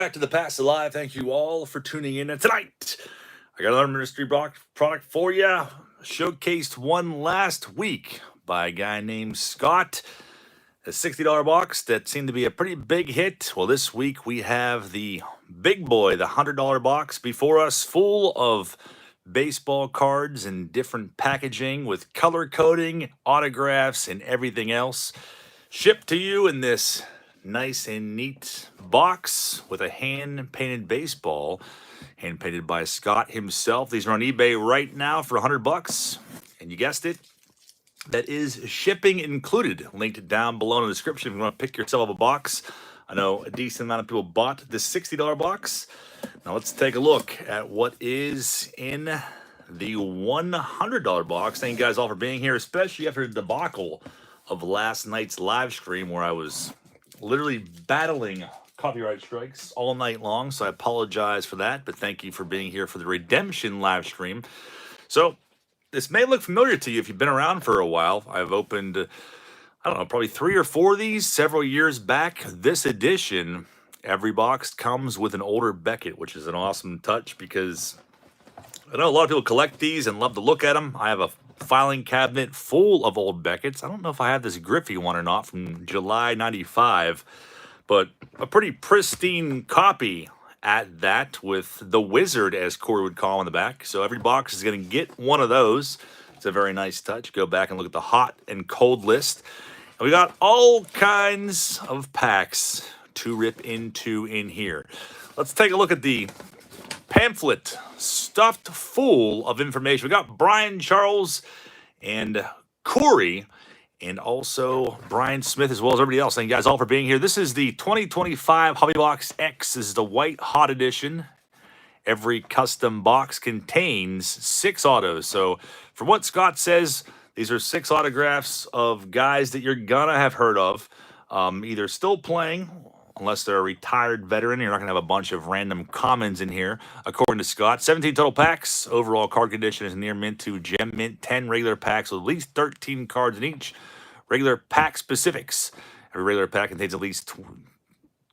Back to the Past Alive. Thank you all for tuning in. And tonight, I got another ministry product for you. Showcased one last week by a guy named Scott. A $60 box that seemed to be a pretty big hit. Well, this week we have the big boy, the $100 box before us, full of baseball cards and different packaging with color coding, autographs, and everything else. Shipped to you in this nice and neat box with a hand-painted baseball, hand-painted by Scott himself. These are on eBay right now for $100, and you guessed it, that is shipping included. Linked down below in the description if you want to pick yourself up a box. I know a decent amount of people bought this $60 box. Now let's take a look at what is in the $100 box. Thank you guys all for being here, especially after the debacle of last night's live stream where I was literally battling copyright strikes all night long. So I apologize for that, but thank you for being here for the redemption live stream. So this may look familiar to you if you've been around for a while. I've opened, I don't know, probably 3 or 4 of these several years back. This edition, every box comes with an older Beckett, which is an awesome touch because I know a lot of people collect these and love to look at them. I have a filing cabinet full of old Beckett's. I don't know if I have this Griffey one or not from July 95, but a pretty pristine copy at that with the Wizard, as Corey would call him, on the back. So every box is going to get one of those. It's a very nice touch. Go back and look at the hot and cold list. And we got all kinds of packs to rip into in here. Let's take a look at the pamphlet stuffed full of information. We got Brian Charles and Corey, and also Brian Smith, as well as everybody else. Thank you guys all for being here. This is the 2025 Hobby Box X. This is the white hot edition. Every custom box contains 6 autos. So from what Scott says, these are 6 autographs of guys that you're gonna have heard of, either still playing, unless they're a retired veteran. You're not going to have a bunch of random commons in here. According to Scott, 17 total packs. Overall card condition is near mint to gem mint. 10 regular packs with at least 13 cards in each. Regular pack specifics. Every regular pack contains at least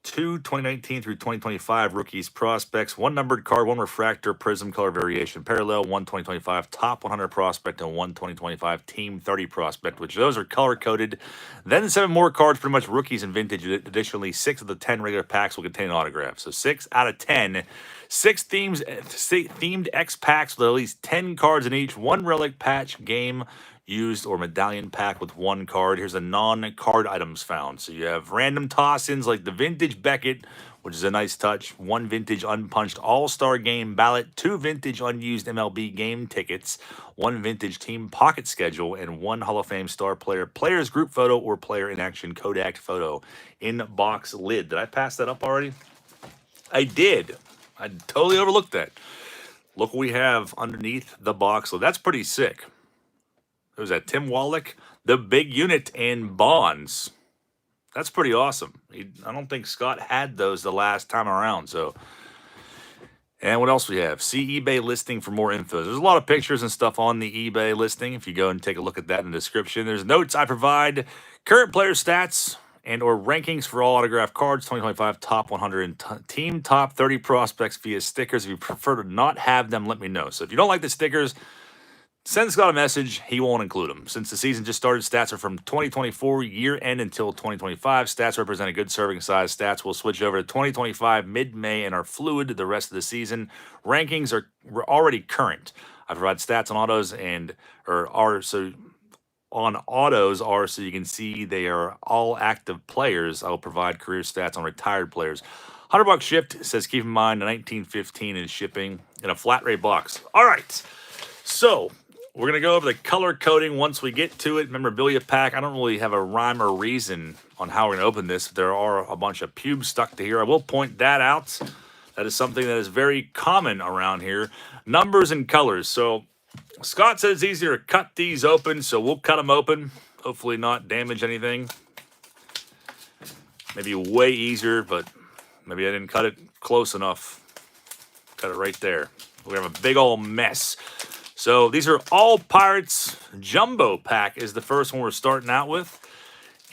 2 2019 through 2025 rookies prospects, 1 numbered card, 1 refractor, prism color variation, parallel, 1 2025 top 100 prospect, and 1 2025 team 30 prospect, which those are color coded. Then 7 more cards, pretty much rookies and vintage. Additionally, 6 of the 10 regular packs will contain an autograph. So 6 out of 10. 6 themed X packs with at least 10 cards in each. 1 relic patch game used or medallion pack with 1 card. Here's the non-card items found. So you have random toss-ins like the vintage Beckett, which is a nice touch. 1 vintage unpunched all-star game ballot, 2 vintage unused MLB game tickets, 1 vintage team pocket schedule, and 1 Hall of Fame star player player's group photo or player in action Kodak photo in box lid. Did I pass that up already? I did. I totally overlooked that. Look what we have underneath the box lid. That's pretty sick. Who's that? Tim Wallach, the big unit in Bonds. That's pretty awesome. I don't think Scott had those the last time around. So, and what else we have? See eBay listing for more info. There's a lot of pictures and stuff on the eBay listing. If you go and take a look at that in the description, there's notes I provide, current player stats and or rankings for all autographed cards, 2025 top 100 and team top 30 prospects via stickers. If you prefer to not have them, let me know. So if you don't like the stickers, send Scott a message. He won't include them. Since the season just started, stats are from 2024 year end until 2025. Stats represent a good serving size. Stats will switch over to 2025 mid-May and are fluid the rest of the season. Rankings are already current. I provide stats on autos so you can see they are all active players. I will provide career stats on retired players. $100 shipped. Says keep in mind the 1915 is shipping in a flat rate box. All right. So we're going to go over the color coding once we get to it. Memorabilia pack. I don't really have a rhyme or reason on how we're going to open this. There are a bunch of pubes stuck to here. I will point that out. That is something that is very common around here. Numbers and colors. So Scott says it's easier to cut these open, so we'll cut them open. Hopefully not damage anything. Maybe way easier, but maybe I didn't cut it close enough. Cut it right there. We have a big old mess. So these are all Pirates. Jumbo pack is the first one we're starting out with.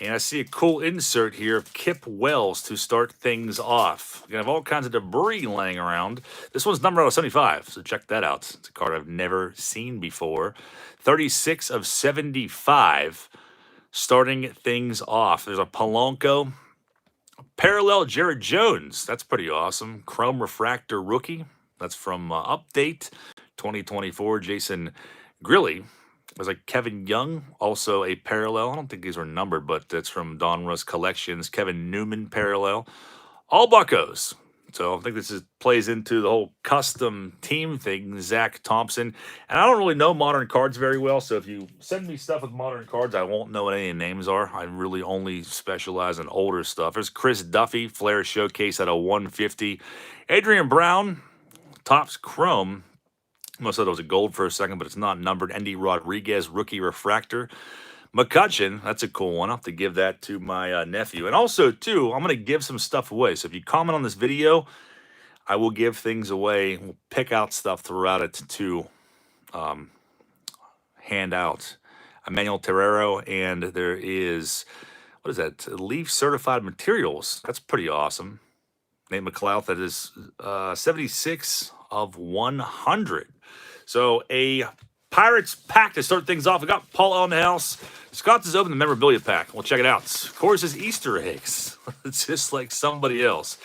And I see a cool insert here of Kip Wells to start things off. We're going to have all kinds of debris laying around. This one's numbered out of 75, so check that out. It's a card I've never seen before. 36 of 75, starting things off. There's a Polanco. Parallel Jared Jones. That's pretty awesome. Chrome Refractor rookie. That's from Update 2024. Jason Grilly. There's like Kevin Young, also a parallel. I don't think these were numbered, but that's from Don Russ Collections. Kevin Newman parallel. All Buccos. So I think this plays into the whole custom team thing. Zach Thompson. And I don't really know modern cards very well, so if you send me stuff with modern cards, I won't know what any names are. I really only specialize in older stuff. There's Chris Duffy, Flair Showcase at a 150. Adrian Brown, Topps Chrome. Most of it was a gold for a second, but it's not numbered. Andy Rodriguez, rookie refractor. McCutcheon, that's a cool one. I'll have to give that to my nephew. And also, too, I'm going to give some stuff away. So if you comment on this video, I will give things away. We'll pick out stuff throughout it to hand out. Emmanuel Terrero, and there is, what is that? Leaf Certified Materials. That's pretty awesome. Nate McLeod, that is 76 of 100. So a Pirates pack to start things off. We got Paul on the house. Scott has opened the memorabilia pack. We'll check it out. Of course, it's Easter eggs. It's just like somebody else.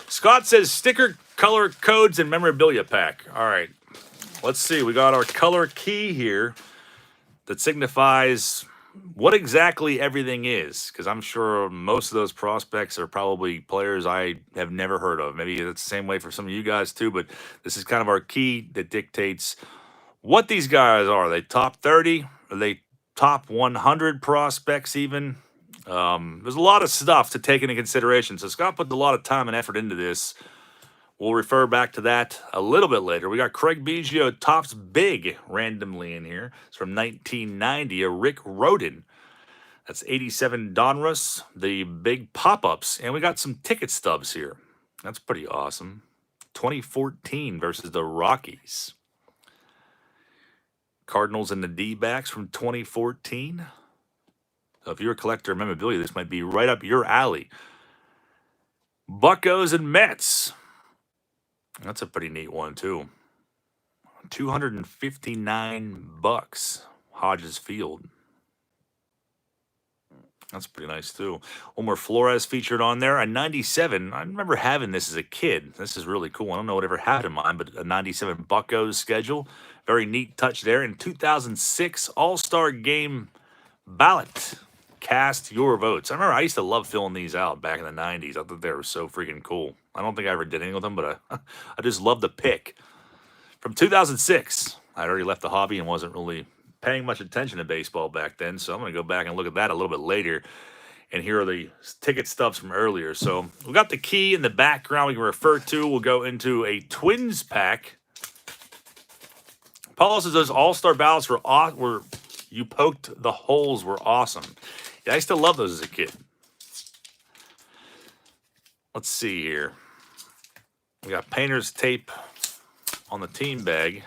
Scott says sticker, color codes, and memorabilia pack. All right. Let's see. We got our color key here that signifies what exactly everything is, because I'm sure most of those prospects are probably players I have never heard of. Maybe it's the same way for some of you guys too, but this is kind of our key that dictates what these guys are. Are they top 30? Are they top 100 prospects even? There's a lot of stuff to take into consideration. So Scott put a lot of time and effort into this. We'll refer back to that a little bit later. We got Craig Biggio, Topps Big, randomly in here. It's from 1990, a Rick Roden. That's 87 Donruss, the big pop-ups. And we got some ticket stubs here. That's pretty awesome. 2014 versus the Rockies. Cardinals and the D-backs from 2014. So if you're a collector of memorabilia, this might be right up your alley. Buccos and Mets. That's a pretty neat one, too. $259. Hodges Field. That's pretty nice, too. Omar Flores featured on there. A 97. I remember having this as a kid. This is really cool. I don't know whatever happened in mine, but a 97 Buccos schedule. Very neat touch there. In 2006 All-Star Game ballot. Cast your votes. I remember I used to love filling these out back in the 90s. I thought they were so freaking cool. I don't think I ever did any with them, but I just love the pick. From 2006, I already left the hobby and wasn't really paying much attention to baseball back then, so I'm going to go back and look at that a little bit later. And here are the ticket stubs from earlier. So we got the key in the background we can refer to. We'll go into a Twins pack. Paul says those All-Star ballots were you poked the holes were awesome. Yeah, I used to love those as a kid. Let's see here. We got painter's tape on the team bag.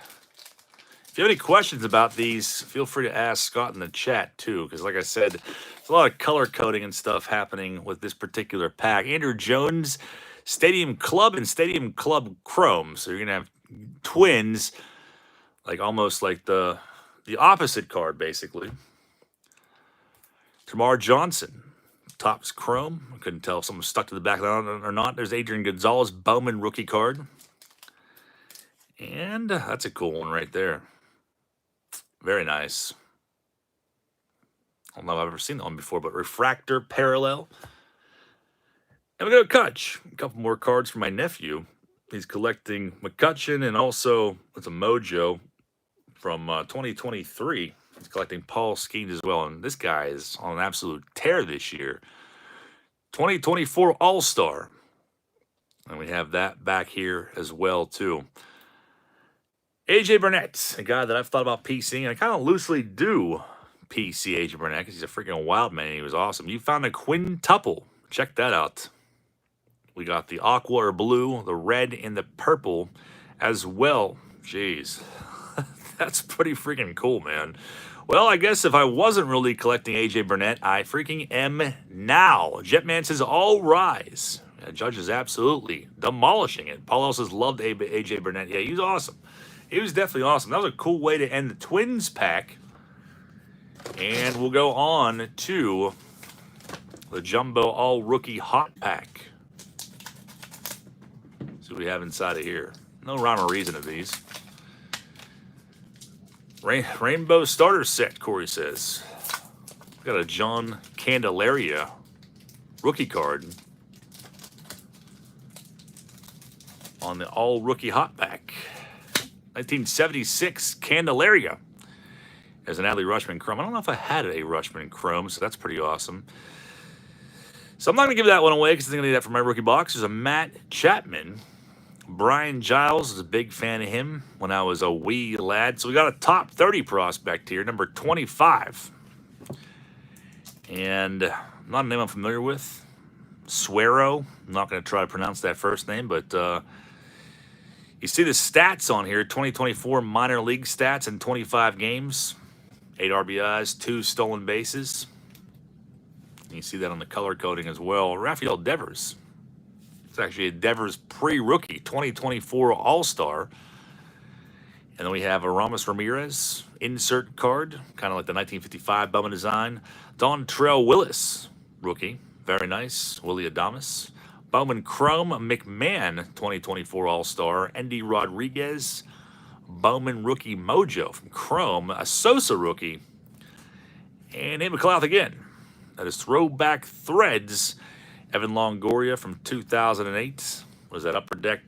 If you have any questions about these, feel free to ask Scott in the chat too, because like I said, there's a lot of color coding and stuff happening with this particular pack. Andrew Jones, Stadium Club and Stadium Club Chrome. So you're going to have Twins, like almost like the opposite card, basically. Tamar Johnson, Topps Chrome. I couldn't tell if someone stuck to the back of that or not. There's Adrian Gonzalez, Bowman rookie card. And that's a cool one right there. Very nice. I don't know if I've ever seen that one before, but refractor parallel. And we got Kutch. A couple more cards for my nephew. He's collecting McCutcheon and also it's a Mojo from 2023. He's collecting Paul Skeens as well. And this guy is on an absolute tear this year. 2024 All-Star. And we have that back here as well, too. AJ Burnett, a guy that I've thought about PCing, and I kind of loosely do PC AJ Burnett because he's a freaking wild man. He was awesome. You found a quintuple. Check that out. We got the aqua or blue, the red, and the purple as well. Jeez. That's pretty freaking cool, man. Well, I guess if I wasn't really collecting AJ Burnett, I freaking am now. Jetman says, all rise. Yeah, Judge is absolutely demolishing it. Paul says, loved AJ Burnett. Yeah, he was awesome. He was definitely awesome. That was a cool way to end the Twins pack. And we'll go on to the Jumbo All Rookie Hot Pack. See what we have inside of here. No rhyme or reason of these. Rainbow Starter Set, Corey says. We got a John Candelaria rookie card on the All Rookie Hot Pack. 1976 Candelaria. There's an Adley Rushman Chrome. I don't know if I had a Rushman Chrome, so that's pretty awesome. So I'm not going to give that one away because I'm going to need that for my rookie box. There's a Matt Chapman. Brian Giles is a big fan of him when I was a wee lad. So we got a top 30 prospect here, number 25. And not a name I'm familiar with. Suero. I'm not going to try to pronounce that first name, but you see the stats on here. 2024 minor league stats in 25 games. 8 RBIs, 2 stolen bases. You see that on the color coding as well. Rafael Devers. It's actually a Devers pre-rookie, 2024 All-Star. And then we have a Ramos Ramirez insert card, kind of like the 1955 Bowman design. Dontrell Willis, rookie. Very nice. Willie Adames. Bowman Chrome McMahon, 2024 All-Star. Andy Rodriguez. Bowman rookie Mojo from Chrome. A Sosa rookie. And Nate McLeod again. That is Throwback Threads. Evan Longoria from 2008. Was that Upper Deck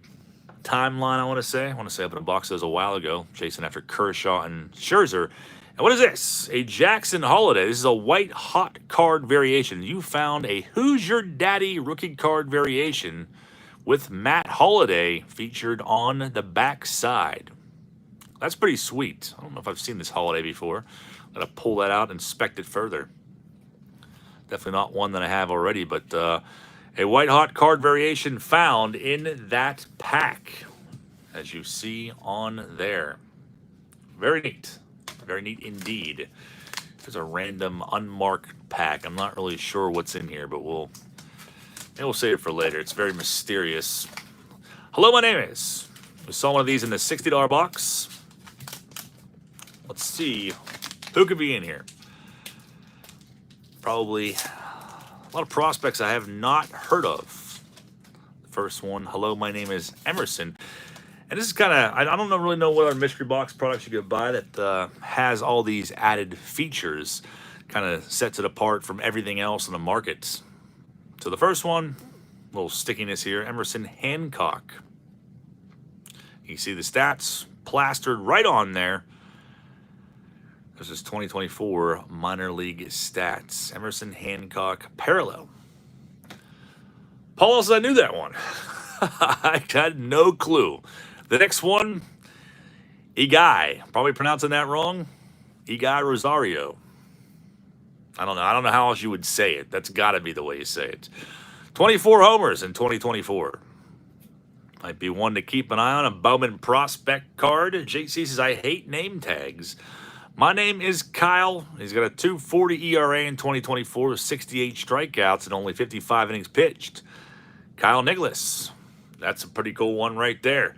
timeline, I want to say? I want to say I opened a box of those a while ago, chasing after Kershaw and Scherzer. And what is this? A Jackson Holiday. This is a white hot card variation. You found a Who's Your Daddy rookie card variation with Matt Holliday featured on the back side. That's pretty sweet. I don't know if I've seen this Holiday before. Gotta pull that out and inspect it further. Definitely not one that I have already, but a white hot card variation found in that pack, as you see on there. Very neat. Very neat indeed. There's a random unmarked pack. I'm not really sure what's in here, but we'll save it for later. It's very mysterious. Hello, my name is. We saw one of these in the $60 box. Let's see who could be in here. Probably a lot of prospects I have not heard of. The first one, hello, my name is Emerson. And this is kind of, I don't really know what other mystery box products you could buy that has all these added features, kind of sets it apart from everything else in the market. So the first one, a little stickiness here, Emerson Hancock. You see the stats plastered right on there. This is 2024 minor league stats. Emerson Hancock parallel. Paul says I knew that one. I had no clue. The next one, Igai. Probably pronouncing that wrong. Igai Rosario. I don't know. I don't know how else you would say it. That's got to be the way you say it. 24 homers in 2024. Might be one to keep an eye on. A Bowman prospect card. JC says I hate name tags. My name is Kyle. He's got a 2.40 ERA in 2024 with 68 strikeouts and only 55 innings pitched. Kyle Nicholas. That's a pretty cool one right there.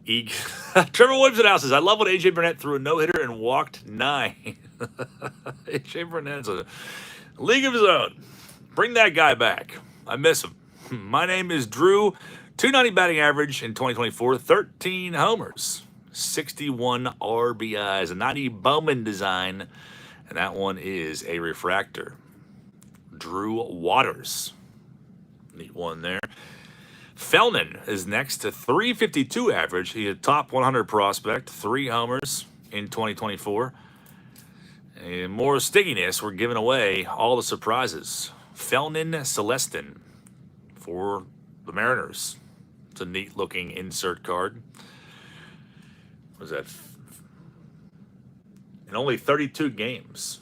Trevor Williams says, I love when AJ Burnett threw a no-hitter and walked 9. AJ Burnett's a league of his own. Bring that guy back. I miss him. My name is Drew. 290 batting average in 2024, 13 homers. 61 RBIs, a 90 Bowman design, and that one is a refractor. Drew Waters. Neat one there. Felnin is next to 352 average. He had top 100 prospect, 3 homers in 2024. And more stickiness, we're giving away all the surprises. Felnin Celestin for the Mariners. It's a neat looking insert card. Was that in only 32 games?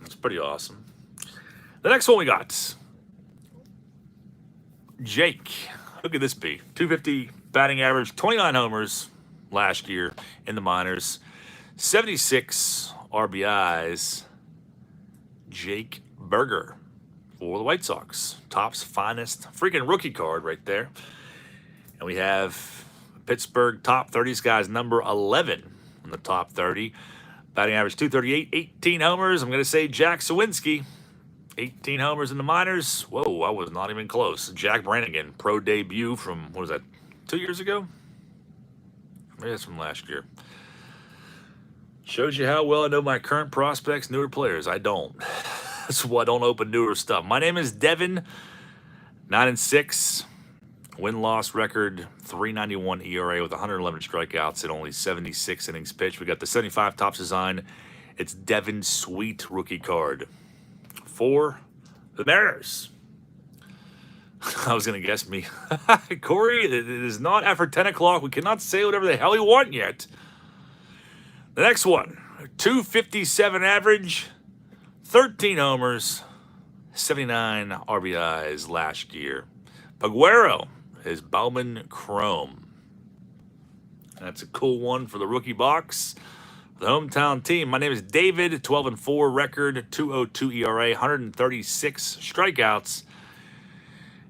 That's pretty awesome. The next one we got, Jake. Who could this be? 250 batting average, 29 homers last year in the minors, 76 RBIs, Jake Berger for the White Sox. Topps finest freaking rookie card right there. And we have Pittsburgh top 30s guys, number 11 in the top 30. Batting average 238, 18 homers. I'm going to say Jack Sawinski. 18 homers in the minors. Whoa, I was not even close. Jack Brannigan, pro debut from, what was that, 2 years ago? Maybe that's from last year. Shows you how well I know my current prospects, newer players. I don't. That's why I don't open newer stuff. My name is Devin, 9-6. Win-loss record, 391 ERA with 111 strikeouts and only 76 innings pitched. We got the 75 Topps design. It's Devin Sweet rookie card for the Mariners. I was going to guess me. Corey, it is not after 10 o'clock. We cannot say whatever the hell we want yet. The next one, 257 average, 13 homers, 79 RBIs last year. Paguero is Bowman Chrome. That's a cool one for the rookie box. The hometown team. My name is David, 12-4 record, 2.02 ERA, 136 strikeouts.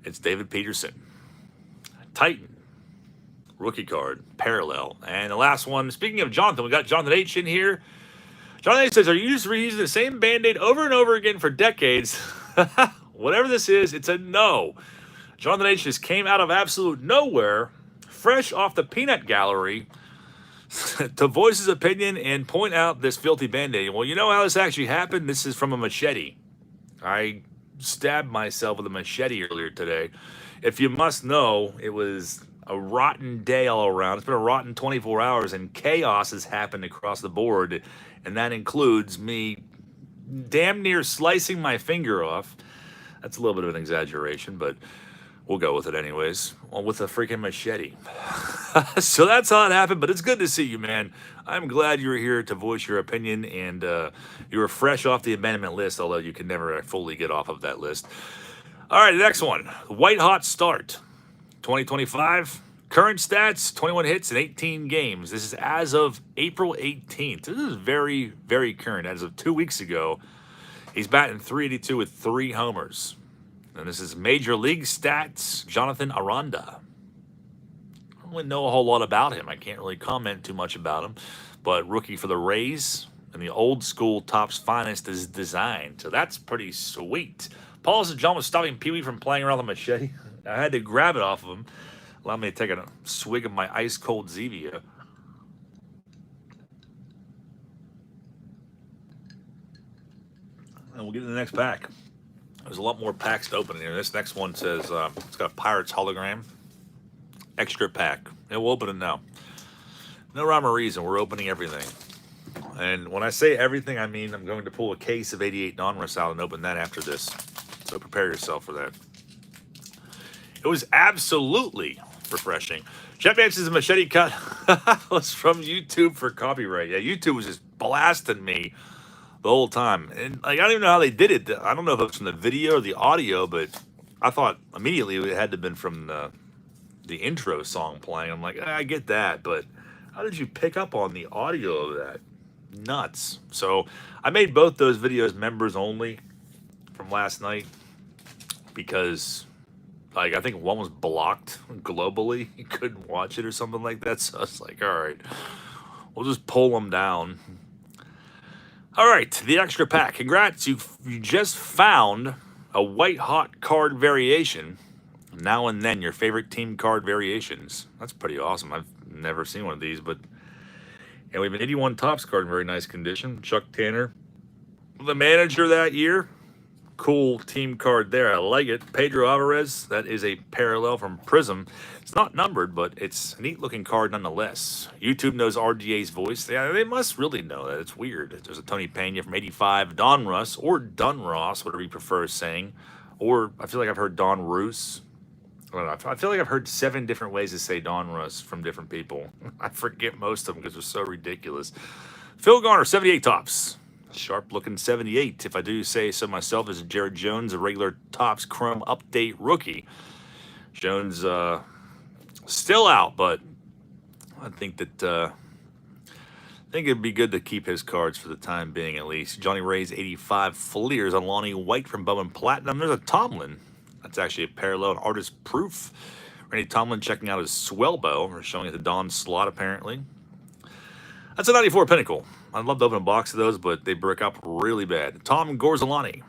It's David Peterson. Titan. Rookie card. Parallel. And the last one, speaking of Jonathan, we got Jonathan H in here. Jonathan H says, are you just reusing the same Band-Aid over and over again for decades? Whatever this is, it's a no. Jonathan H just came out of absolute nowhere, fresh off the peanut gallery, to voice his opinion and point out this filthy Band-Aid. Well, you know how this actually happened? This is from a machete. I stabbed myself with a machete earlier today. If you must know, it was a rotten day all around. It's been a rotten 24 hours, and chaos has happened across the board, and that includes me damn near slicing my finger off. That's a little bit of an exaggeration, but we'll go with it anyways. Well, with a freaking machete. So that's how it happened, but it's good to see you, man. I'm glad you were here to voice your opinion, and you were fresh off the abandonment list, although you can never fully get off of that list. All right, the next one. White Hot Start. 2025. Current stats, 21 hits in 18 games. This is as of April 18th. This is very, very current. As of 2 weeks ago, he's batting .382 with 3 homers. And this is Major League Stats, Jonathan Aranda. I don't really know a whole lot about him. I can't really comment too much about him. But rookie for the Rays, and the old school Topps finest is designed. So that's pretty sweet. Paul says John was stopping Pee-wee from playing around with a machete. I had to grab it off of him. Allow me to take a swig of my ice-cold Zevia. And we'll get to the next pack. There's a lot more packs to open in here. This next one says it's got a Pirates hologram. Extra pack. And we'll open it now. No rhyme or reason. We're opening everything. And when I say everything, I mean I'm going to pull a case of 88 Donruss out and open that after this. So prepare yourself for that. It was absolutely refreshing. Jeff Anson's machete cut was from YouTube for copyright. Yeah, YouTube was just blasting me the whole time. And like, I don't even know how they did it. I don't know if it was from the video or the audio, but I thought immediately it had to have been from the intro song playing. I'm like, I get that, but how did you pick up on the audio of that? Nuts. So I made both those videos members only from last night because like I think one was blocked globally. You couldn't watch it or something like that. So I was like, all right, we'll just pull them down. All right, the extra pack. Congrats, you just found a white hot card variation. Now and then, your favorite team card variations. That's pretty awesome. I've never seen one of these, but and we have an 81 Topps card in very nice condition. Chuck Tanner, the manager that year. Cool team card there. I like it. Pedro Alvarez, that is a parallel from Prism. It's not numbered, but it's a neat looking card nonetheless. YouTube knows RDA's voice. Yeah, they must really know that. It's weird. There's a Tony Pena from 85, Donruss, or Dunross, whatever you prefer saying. Or I feel like I've heard Don Roos. I don't know. I feel like I've heard 7 different ways to say Donruss from different people. I forget most of them because they're so ridiculous. Phil Garner, 78 Topps. Sharp looking 78, if I do say so myself, is Jared Jones, a regular Topps Chrome update rookie. Jones still out, but I think think it'd be good to keep his cards for the time being, at least. Johnny Ray's 85 Fleers on Lonnie White from Bowman Platinum. There's a Tomlin. That's actually a parallel and artist proof. Randy Tomlin checking out his Swellbow. We're showing it the Don slot, apparently. That's a 94 Pinnacle. I'd love to open a box of those, but they break up really bad. Tom Gorzolani.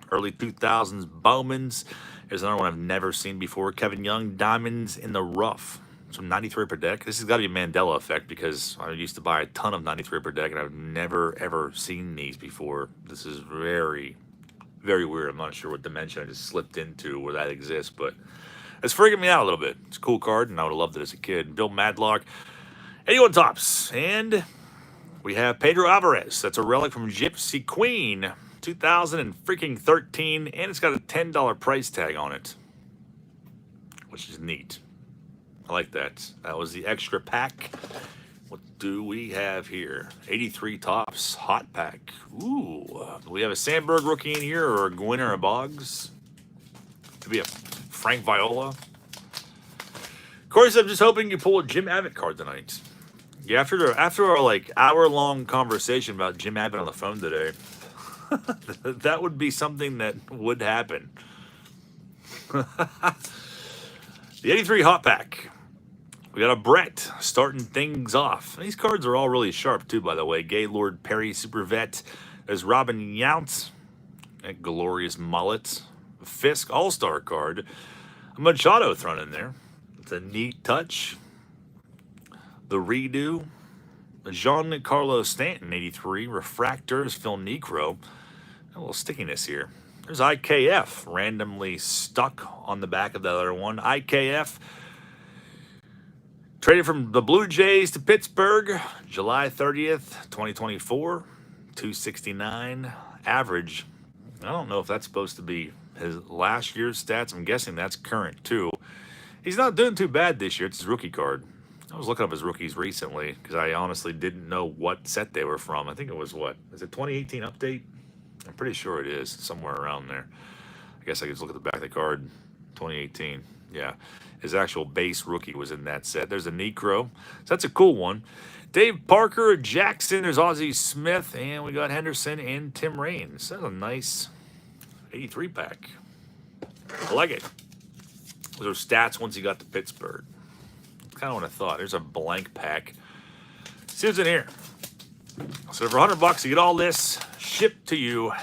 Early 2000s Bowmans. There's another one I've never seen before. Kevin Young, Diamonds in the Rough. Some 93 per deck. This has got to be a Mandela effect because I used to buy a ton of 93 per deck, and I've never, ever seen these before. This is very, very weird. I'm not sure what dimension I just slipped into where that exists, but it's freaking me out a little bit. It's a cool card, and I would have loved it as a kid. Bill Madlock, 81 tops. And we have Pedro Alvarez. That's a relic from Gypsy Queen, 2013, and it's got a $10 price tag on it, which is neat. I like that. That was the extra pack. What do we have here? 83 tops, hot pack. Ooh, do we have a Sandberg rookie in here, or a Gwynn or a Boggs? Could be a Frank Viola. Of course, I'm just hoping you pull a Jim Abbott card tonight. Yeah, after our like hour-long conversation about Jim Abbott on the phone today, that would be something that would happen. The 83 hot pack. We got a Brett starting things off. These cards are all really sharp, too, by the way. Gaylord Perry, Super Vet. There's Robin Yount. That glorious mullet. Fisk All-Star card. A Machado thrown in there. It's a neat touch. The redo. Giancarlo Stanton, 83. Refractors, Phil Necro. A little stickiness here. There's IKF, randomly stuck on the back of the other one. IKF. Traded from the Blue Jays to Pittsburgh, July 30th, 2024, 269 average. I don't know if that's supposed to be his last year's stats. I'm guessing that's current, too. He's not doing too bad this year. It's his rookie card. I was looking up his rookies recently because I honestly didn't know what set they were from. I think it was what? Is it 2018 update? I'm pretty sure it is, somewhere around there. I guess I could just look at the back of the card, 2018. Yeah. His actual base rookie was in that set. There's a Necro. So that's a cool one. Dave Parker, Jackson. There's Ozzie Smith. And we got Henderson and Tim Raines. That's a nice 83 pack. I like it. Those are stats once he got to Pittsburgh. That's kind of what I thought. There's a blank pack. See what's in here. So for $100 you get all this shipped to you.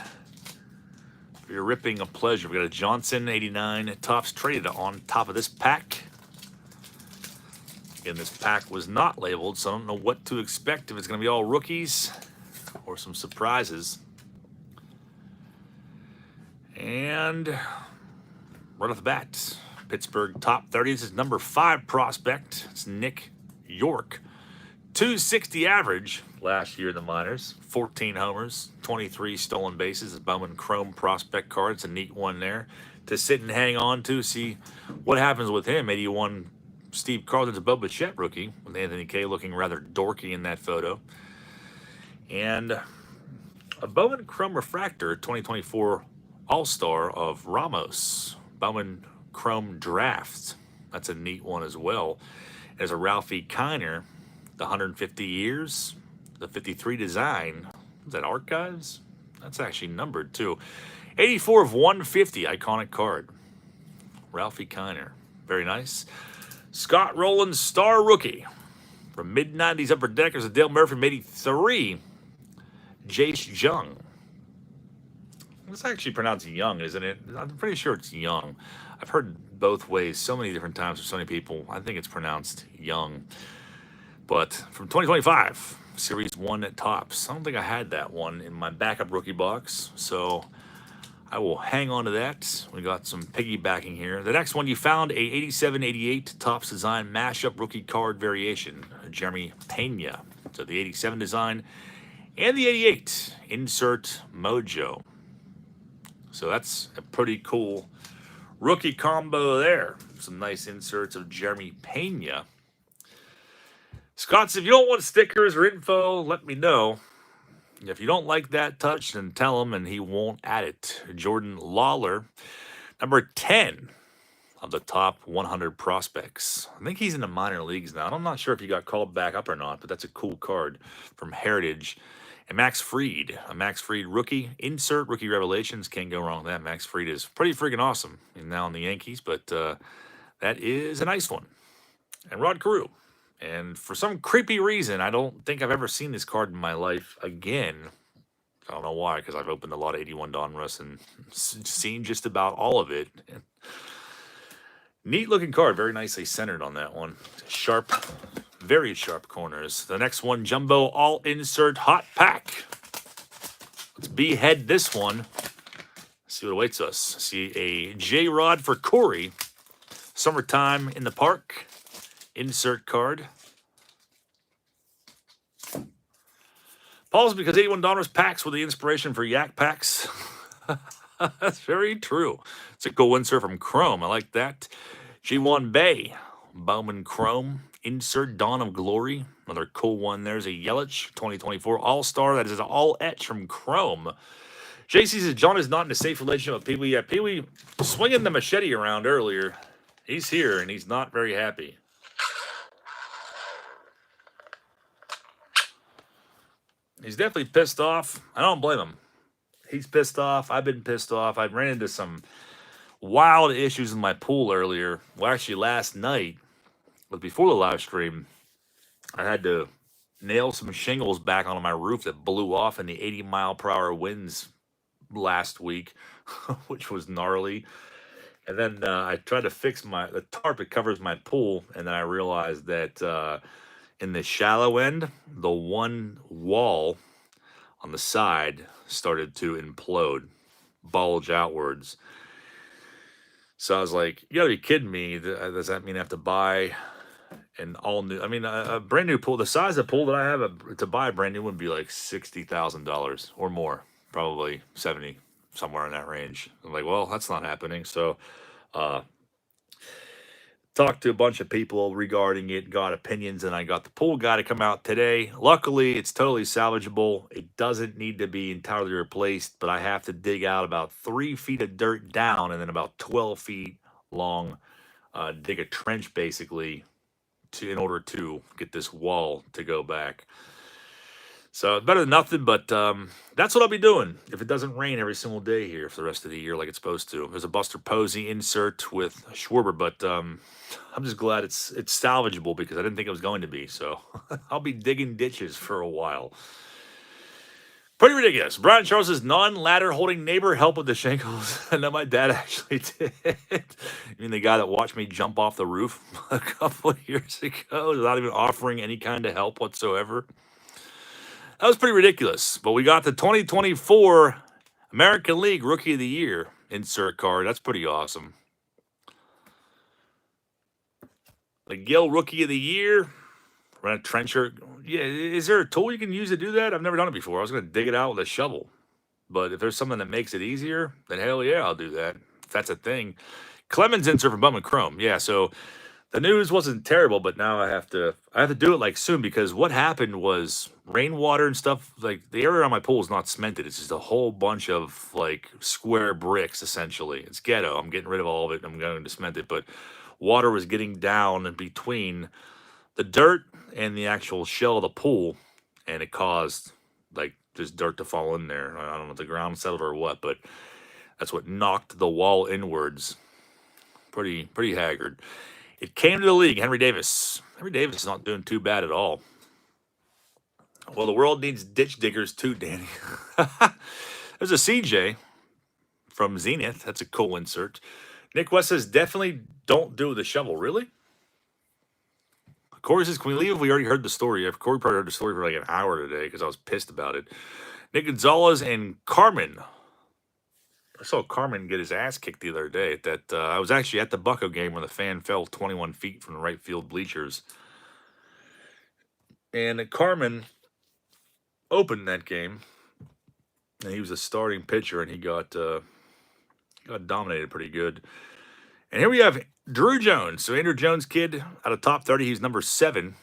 You're ripping a pleasure. We got a Johnson 89 tops traded on top of this pack. Again, this pack was not labeled, so I don't know what to expect. If it's going to be all rookies or some surprises. And right off the bat, Pittsburgh top 30. This is number 5 prospect. It's Nick York. 260 average last year in the minors. 14 homers, 23 stolen bases. A Bowman Chrome prospect card. It's a neat one there to sit and hang on to. See what happens with him. 81 Steve Carlton's a Bo Bichette rookie with Anthony Kay looking rather dorky in that photo. And a Bowman Chrome refractor 2024 All-Star of Ramos. Bowman Chrome draft. That's a neat one as well. There's a Ralphie Kiner. The 150 years, the 53 design. Is that Archives? That's actually numbered too. 84 of 150, iconic card. Ralphie Kiner. Very nice. Scott Rowland, star rookie. From mid-90s upper deckers of Dale Murphy from 83. Jace Jung. It's actually pronounced Young, isn't it? I'm pretty sure it's Young. I've heard both ways so many different times from so many people. I think it's pronounced Young. But from 2025, Series 1 at tops. I don't think I had that one in my backup rookie box, so I will hang on to that. We got some piggybacking here. The next one, you found a 87-88 tops design mashup rookie card variation, Jeremy Pena. So the 87 design and the 88 insert mojo. So that's a pretty cool rookie combo there. Some nice inserts of Jeremy Pena. Scott, if you don't want stickers or info, let me know. If you don't like that touch, then tell him and he won't add it. Jordan Lawler, number 10. of the top 100 prospects. I think he's in the minor leagues now. I'm not sure if he got called back up or not, but that's a cool card from Heritage. And Max Fried, a Max Fried rookie. Insert rookie revelations. Can't go wrong with that. Max Fried is pretty freaking awesome. He's now in the Yankees, but that is a nice one. And Rod Carew. And for some creepy reason, I don't think I've ever seen this card in my life again. I don't know why, because I've opened a lot of 81 Donruss and seen just about all of it. Neat looking card, very nicely centered on that one. Sharp, very sharp corners. The next one, Jumbo All Insert Hot Pack. Let's behead this one. See what awaits us. See a J-Rod for Corey. Summertime in the Park. Insert card. Pause because 81 Donruss packs were the inspiration for Yak packs. That's very true. It's a cool insert from Chrome. I like that. G1 Bay, Bowman Chrome, insert Dawn of Glory. Another cool one. There's a Yelich 2024 All-Star. That is an all-etch from Chrome. JC says John is not in a safe relationship with Pee Wee. Yeah, Pee Wee swinging the machete around earlier. He's here, and he's not very happy. He's definitely pissed off. I don't blame him. He's pissed off. I've been pissed off. I ran into some wild issues in my pool earlier. Well, actually, last night, but before the live stream, I had to nail some shingles back onto my roof that blew off in the 80-mile-per-hour winds last week, which was gnarly. And then I tried to fix the tarp that covers my pool, and then I realized that in the shallow end, the one wall on the side started to implode, bulge outwards. So I was like, you gotta be kidding me. Does that mean I have to buy an all new, a brand new pool? The size of pool that I have to buy a brand new would be like $60,000 or more, probably 70, somewhere in that range. I'm like, well, that's not happening. So talked to a bunch of people regarding it, got opinions, and I got the pool guy to come out today. Luckily, it's totally salvageable. It doesn't need to be entirely replaced, but I have to dig out about 3 feet of dirt down and then about 12 feet long, dig a trench basically in order to get this wall to go back. So better than nothing, but that's what I'll be doing if it doesn't rain every single day here for the rest of the year like it's supposed to. There's a Buster Posey insert with Schwarber, but I'm just glad it's salvageable because I didn't think it was going to be. So I'll be digging ditches for a while. Pretty ridiculous. Brian Charles says, non-ladder holding neighbor help with the shingles. And then my dad actually did. You mean the guy that watched me jump off the roof a couple of years ago without even offering any kind of help whatsoever? That was pretty ridiculous. But we got the 2024 American League Rookie of the Year insert card. That's pretty awesome. The Gill Rookie of the Year. Run a trencher. Yeah, is there a tool you can use to do that? I've never done it before. I was going to dig it out with a shovel. But if there's something that makes it easier, then hell yeah, I'll do that. If that's a thing. Clemens insert from Bowman Chrome. Yeah, so the news wasn't terrible, but now I have to do it like soon because what happened was rainwater and stuff, like the area on my pool is not cemented. It's just a whole bunch of like square bricks essentially. It's ghetto. I'm getting rid of all of it. I'm going to cement it, but water was getting down in between the dirt and the actual shell of the pool, and it caused like just dirt to fall in there. I don't know if the ground settled or what, but that's what knocked the wall inwards. Pretty haggard. It came to the league. Henry Davis. Henry Davis is not doing too bad at all. Well, the world needs ditch diggers too, Danny. There's a CJ from Zenith. That's a cool insert. Nick West says, definitely don't do the shovel. Really? Corey says, can we leave? We already heard the story. Corey probably heard the story for like an hour today because I was pissed about it. Nick Gonzalez and Carmen. I saw Carmen get his ass kicked the other day. I was actually at the Bucco game when the fan fell 21 feet from the right field bleachers. And Carmen opened that game, and he was a starting pitcher, and he got dominated pretty good. And here we have Drew Jones. So Andrew Jones kid out of top 30. He's number 7.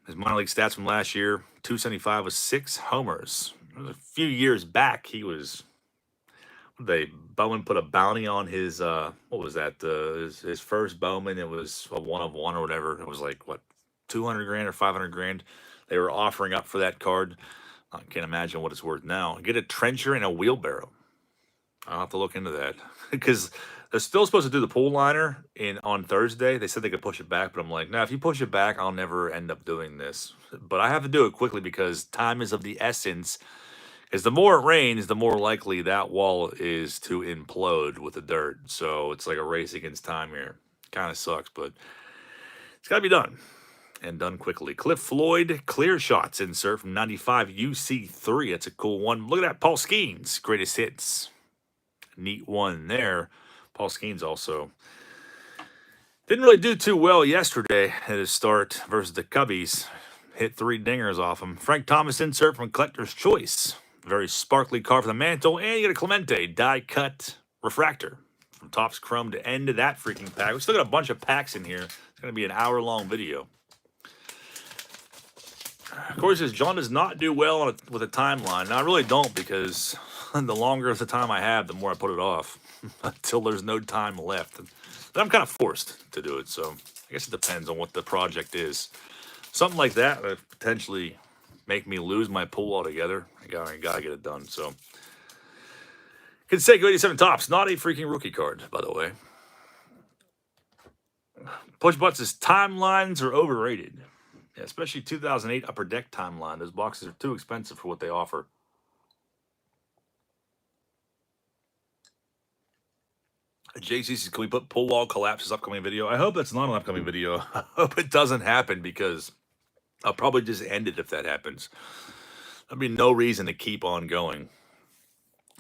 His minor league stats from last year, 275 with 6 homers. A few years back, he was Bowman put a bounty on his, what was that? His first Bowman. It was a 1 of 1 or whatever. It was like, what, 200 grand or 500 grand they were offering up for that card. I can't imagine what it's worth now. Get a trencher and a wheelbarrow. I'll have to look into that because they're still supposed to do the pool liner on Thursday. They said they could push it back, but I'm like, no, if you push it back, I'll never end up doing this. But I have to do it quickly because time is of the essence. Because the more it rains, the more likely that wall is to implode with the dirt. So it's like a race against time here. Kind of sucks, but it's got to be done. And done quickly. Cliff Floyd, clear shots insert from 95 UC3. That's a cool one. Look at that. Paul Skeens, greatest hits. Neat one there. Paul Skeens also didn't really do too well yesterday at his start versus the Cubbies. Hit 3 dingers off him. Frank Thomas insert from Collector's Choice. Very sparkly car for the mantle. And you get a Clemente die cut refractor from Topps Chrome to end that freaking pack. We still got a bunch of packs in here. It's going to be an hour-long video. Of course, John does not do well with a timeline. Now, I really don't because the longer the time I have, the more I put it off until there's no time left. But I'm kind of forced to do it, so I guess it depends on what the project is. Something like that would potentially make me lose my pool altogether. I gotta get it done. So, Conseco 87 Topps, not a freaking rookie card, by the way. Push Butts' timelines are overrated. Yeah, especially 2008 Upper Deck timeline. Those boxes are too expensive for what they offer. JC says, can we put pull wall collapses upcoming video? I hope that's not an upcoming video. I hope it doesn't happen because I'll probably just end it if that happens. There'll be no reason to keep on going.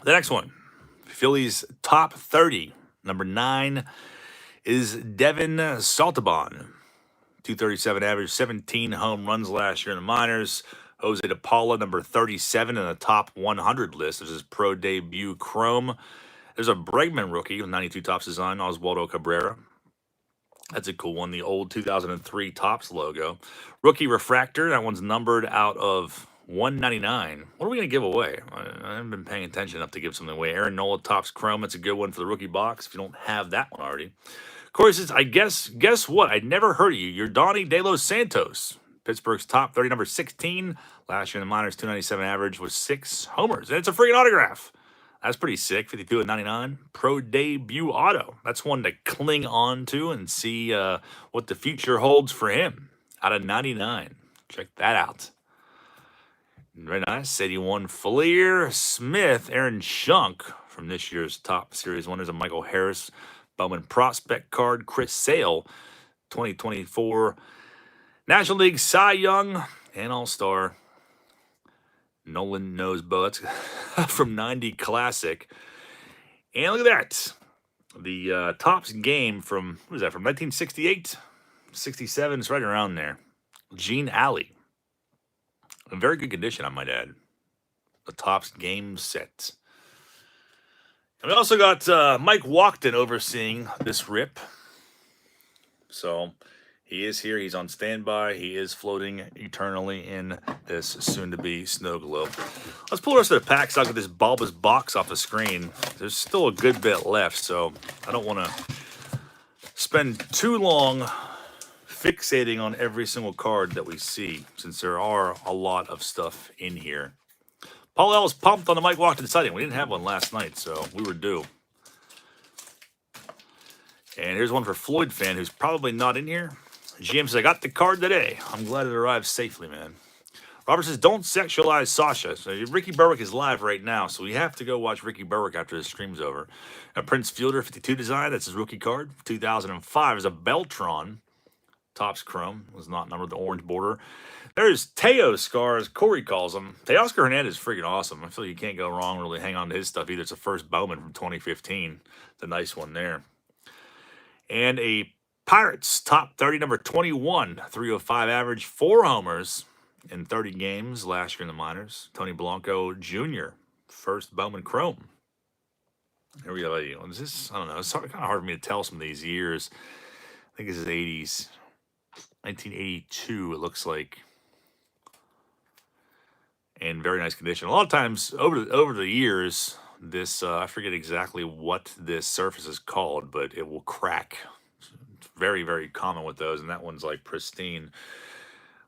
The next one, Phillies top 30. Number 9 is Devin Saltabon. 237 average, 17 home runs last year in the minors. Jose DePaula, number 37 in the top 100 list. This is pro debut Chrome. There's a Bregman rookie with 92 Topps design, Oswaldo Cabrera. That's a cool one, the old 2003 Topps logo. Rookie refractor, that one's numbered out of 199. What are we going to give away? I haven't been paying attention enough to give something away. Aaron Nola Topps Chrome, that's a good one for the rookie box if you don't have that one already. Corey says, guess what? I'd never heard of you. You're Donnie De Los Santos. Pittsburgh's top 30, number 16. Last year in the minors, 297 average with 6 homers. And it's a freaking autograph. That's pretty sick. 52 at 99. Pro debut auto. That's one to cling on to and see what the future holds for him. Out of 99. Check that out. Very nice. 81 Fleer Smith. Aaron Shunk from this year's top series winners of Michael Harris. Bowman prospect card. Chris Sale. 2024 National League Cy Young and All-Star. Nolan Nosebo. That's from 90 Classic. And look at that. The Topps game from, what is that, from 1968? 67, it's right around there. Gene Alley. In very good condition, I might add. The Topps game set. And we also got Mike Walkton overseeing this rip. So he is here. He's on standby. He is floating eternally in this soon-to-be snow globe. Let's pull the rest of the pack so I'll get this bulbous box off the screen. There's still a good bit left, so I don't want to spend too long fixating on every single card that we see, since there are a lot of stuff in here. Paul L. was pumped on the Mike Walkton sighting. We didn't have one last night, so we were due. And here's one for Floyd fan who's probably not in here. GM says, I got the card today. I'm glad it arrived safely, man. Robert says, don't sexualize Sasha. So Ricky Berwick is live right now, so we have to go watch Ricky Berwick after the stream's over. Prince Fielder 52 design, that's his rookie card. 2005 is a Beltron. Topps Chrome was not numbered, the orange border. There's Teo Scars, Corey calls him. Teoscar Hernandez is freaking awesome. I feel like you can't go wrong really hang on to his stuff either. It's a first Bowman from 2015. It's a nice one there. And a Pirates top 30, number 21, 305 average, 4 homers in 30 games last year in the minors. Tony Blanco Jr., first Bowman Chrome. Here we go. Is this? I don't know. It's kind of hard for me to tell some of these years. I think this is 80s. 1982, it looks like. In very nice condition. A lot of times over the years, this, I forget exactly what this surface is called, but it will crack. It's very, very common with those, and that one's like pristine.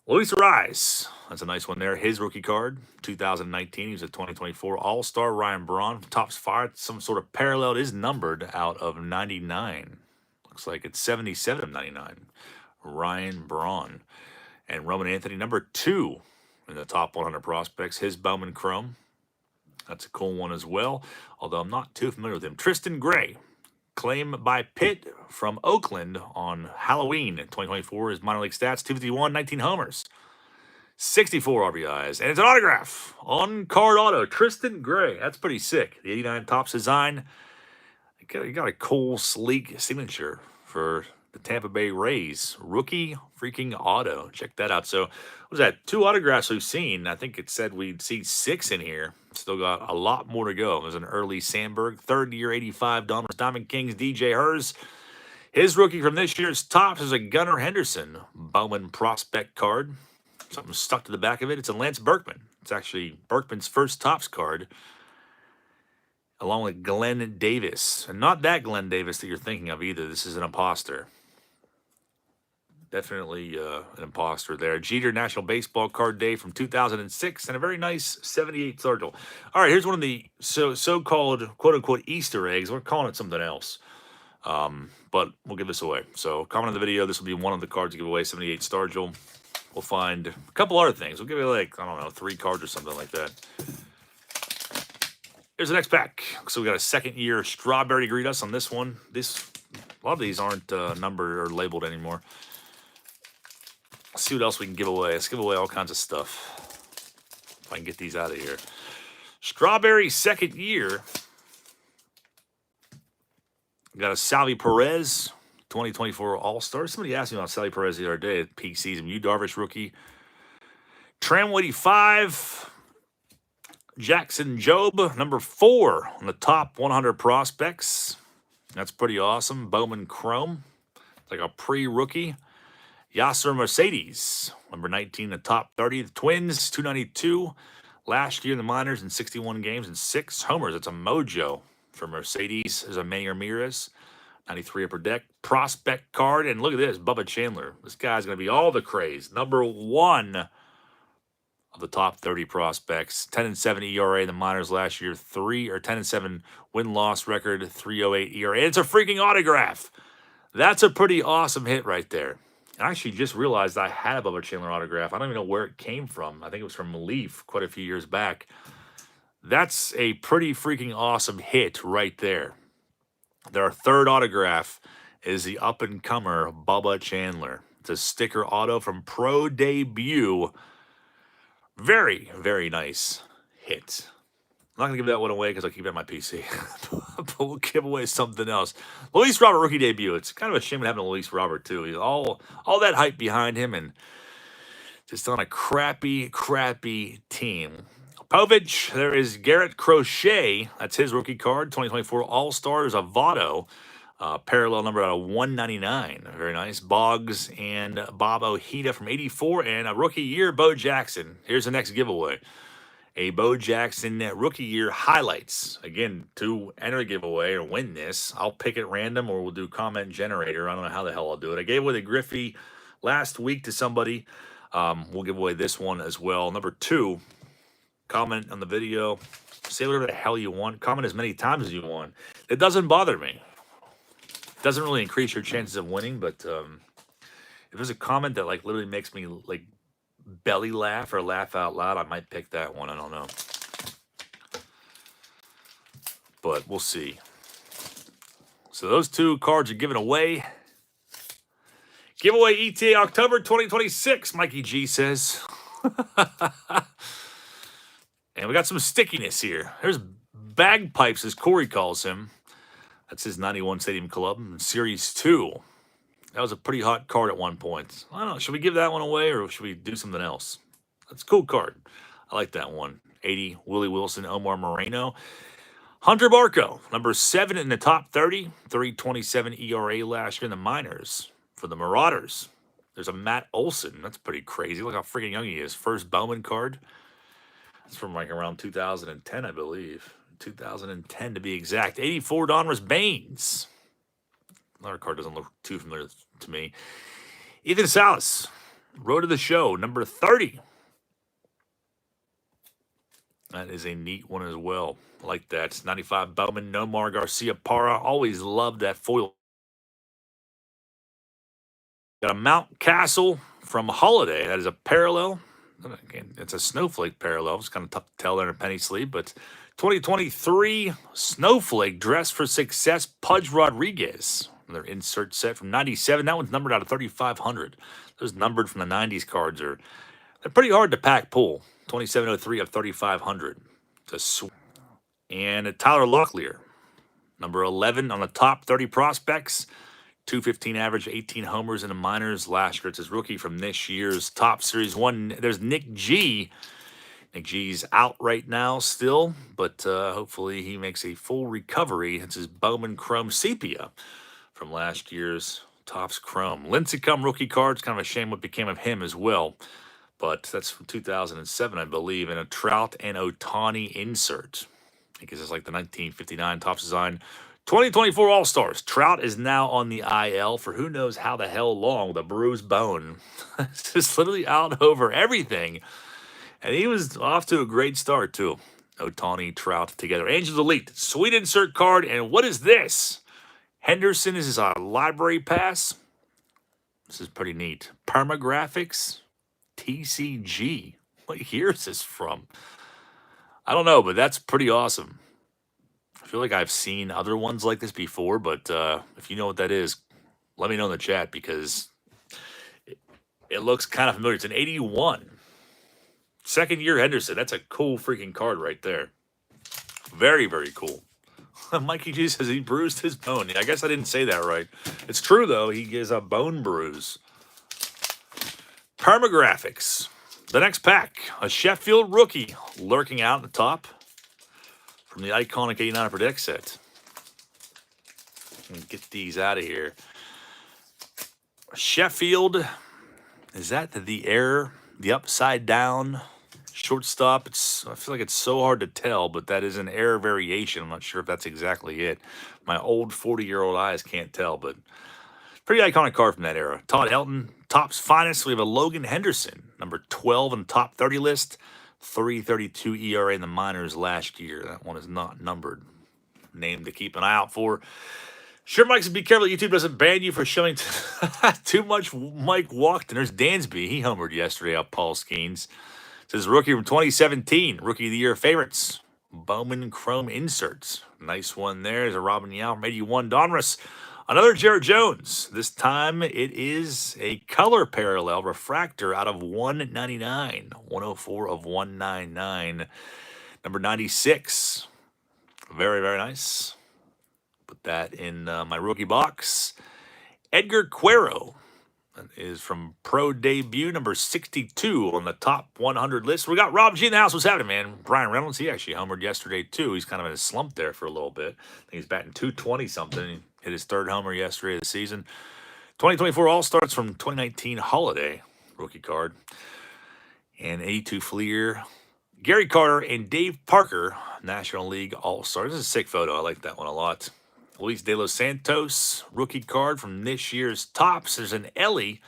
Luis Rise, that's a nice one there. His rookie card, 2019. He was a 2024 All-Star. Ryan Braun, tops fire. Some sort of parallel. It is numbered out of 99. Looks like it's 77 of 99. Ryan Braun. And Roman Anthony, number 2 in the top 100 prospects. His Bowman Chrome. That's a cool one as well, although I'm not too familiar with him. Tristan Gray, claim by Pitt from Oakland on Halloween 2024. His minor league stats, 251, 19 homers, 64 RBIs, and it's an autograph on card auto. Tristan Gray, that's pretty sick. The 89 Topps design. You got a cool, sleek signature for the Tampa Bay Rays. Rookie freaking auto. Check that out. So, what was that? 2 autographs we've seen. I think it said we'd see 6 in here. Still got a lot more to go. There's an early Sandberg, 3rd year 85 Donruss Diamond Kings, DJ Hers. His rookie from this year's Topps is a Gunnar Henderson Bowman prospect card. Something stuck to the back of it. It's a Lance Berkman. It's actually Berkman's first Topps card, along with Glenn Davis. And not that Glenn Davis that you're thinking of either. This is an imposter. Definitely an imposter there. Jeter National Baseball Card Day from 2006, and a very nice 78 Stargell. All right, here's one of the so-called quote-unquote Easter eggs. We're calling it something else, but we'll give this away. So comment on the video. This will be one of the cards to give away, 78 Stargell. We'll find a couple other things. We'll give you like, I don't know, 3 cards or something like that. Here's the next pack. So we got a 2nd year Strawberry Greet Us on this one. A lot of these aren't numbered or labeled anymore. Let's see what else we can give away. Let's give away all kinds of stuff. If I can get these out of here. Strawberry 2nd year. Got a Salvi Perez, 2024 All-Star. Somebody asked me about Salvi Perez the other day at peak season. Yu Darvish rookie. Tram 85. Jackson Jobe, number 4 on the top 100 prospects. That's pretty awesome. Bowman Chrome. It's like a pre-rookie. Yasser Mercedes, number 19, the top 30. The Twins, 292. Last year in the minors in 61 games and 6 homers. It's a mojo for Mercedes. There's a Manny Ramirez, 93 upper deck. Prospect card. And look at this, Bubba Chandler. This guy's going to be all the craze. Number 1 of the top 30 prospects. 10-7 ERA in the minors last year. 10-7 win-loss record. 3.08 ERA. And it's a freaking autograph. That's a pretty awesome hit right there. I actually just realized I had a Bubba Chandler autograph. I don't even know where it came from. I think it was from Leaf quite a few years back. That's a pretty freaking awesome hit right there. Their 3rd autograph is the up-and-comer Bubba Chandler. It's a sticker auto from Pro Debut. Very, very nice hit. I'm not going to give that one away because I'll keep it on my PC. But we'll give away something else. Luis Robert rookie debut. It's kind of a shame having a Luis Robert, too. He's all that hype behind him and just on a crappy, crappy team. Povich, there is Garrett Crochet. That's his rookie card. 2024 All-Stars of Votto. Parallel number out of 199. Very nice. Boggs and Bob Ojeda from 84. And a rookie year, Bo Jackson. Here's the next giveaway. A Bo Jackson rookie year highlights. Again, to enter the giveaway or win this, I'll pick it random or we'll do comment generator. I don't know how the hell I'll do it. I gave away the Griffey last week to somebody. We'll give away this one as well. Number 2, comment on the video. Say whatever the hell you want. Comment as many times as you want. It doesn't bother me. It doesn't really increase your chances of winning, but if there's a comment that like literally makes me like belly laugh or laugh out loud, I might pick that one. I don't know. But we'll see. So those 2 cards are given away. Giveaway ETA October 2026, Mikey G says. And we got some stickiness here. There's Bagpipes, as Corey calls him. That's his 91 Stadium Club in Series 2. That was a pretty hot card at one point. I don't know. Should we give that one away or should we do something else? That's a cool card. I like that one. 80, Willie Wilson, Omar Moreno. Hunter Barco, number 7 in the top 30. 3.27 ERA last year in the minors for the Marauders. There's a Matt Olson. That's pretty crazy. Look how freaking young he is. First Bowman card. That's from like around 2010, I believe. 2010 to be exact. 84 Donruss Baines. Another card doesn't look too familiar to me. Ethan Salas, road to the show, number 30. That is a neat one as well. I like that. It's 95 Bowman, Nomar Garcia Parra. Always loved that foil. Got a Mount Castle from Holiday. That is a parallel. Again, it's a snowflake parallel. It's kind of tough to tell there in a penny sleeve, but 2023 Snowflake Dress for Success Pudge Rodriguez. Another insert set from 97. That one's numbered out of 3,500. Those numbered from the 90s cards they're pretty hard to pack pull. 2703 of 3,500. And Tyler Locklear, number 11 on the top 30 prospects. 215 average, 18 homers in the minors. Last year, it's his rookie from this year's Top Series 1. There's Nick G. Nick G's out right now still, but hopefully he makes a full recovery. It's his Bowman Chrome Sepia from last year's Topps Chrome. Lincecum rookie card. It's kind of a shame what became of him as well, but that's from 2007, I believe, and a Trout and Ohtani insert. I guess it's like the 1959 Topps design. 2024 All-Stars. Trout is now on the IL for who knows how the hell long with a bruised bone. It's just literally out over everything. And he was off to a great start, too. Ohtani, Trout together. Angels Elite. Sweet insert card. And what is this? Henderson is a library pass. This is pretty neat. Permagraphics. TCG. What year is this from? I don't know, but that's pretty awesome. I feel like I've seen other ones like this before, but if you know what that is, let me know in the chat because it looks kind of familiar. It's an 81. Second year Henderson. That's a cool freaking card right there. Very, very cool. Mikey G says he bruised his bone. I guess I didn't say that right. It's true, though. He gets a bone bruise. Permagraphics. The next pack. A Sheffield rookie lurking out at the top. From the iconic 89 per deck set. Get these out of here. Sheffield. Is that the error? The upside down shortstop? I feel like it's so hard to tell, but that is an error variation. I'm not sure if that's exactly it. My old 40-year-old eyes can't tell, but pretty iconic card from that era. Todd Helton, Topps Finest. We have a Logan Henderson, number 12 on the top 30 list. 3.32 ERA in the minors last year. That one is not numbered. Name to keep an eye out for. Sure, Mike says be careful. YouTube doesn't ban you for showing too much Mike Walkton. There's Dansby. He homered yesterday up Paul Skeens. Says rookie from 2017. Rookie of the year favorites. Bowman Chrome inserts. Nice one there. There's a Robin Yao from 81 Donruss. Another Jared Jones. This time it is a color parallel refractor out of 199. 104 of 199. Number 96. Very, very nice. Put that in my rookie box. Edgar Cuero is from Pro Debut, number 62 on the top 100 list. We got Rob G in the house. What's happening, man? Brian Reynolds, he actually homered yesterday, too. He's kind of in a slump there for a little bit. I think he's batting 220-something. He hit his third homer yesterday of the season. 2024 All-Stars from 2019 Holiday rookie card. And 82 Fleer. Gary Carter and Dave Parker, National League All-Stars. This is a sick photo. I like that one a lot. Luis De Los Santos, rookie card from this year's Topps. There's an Ellie,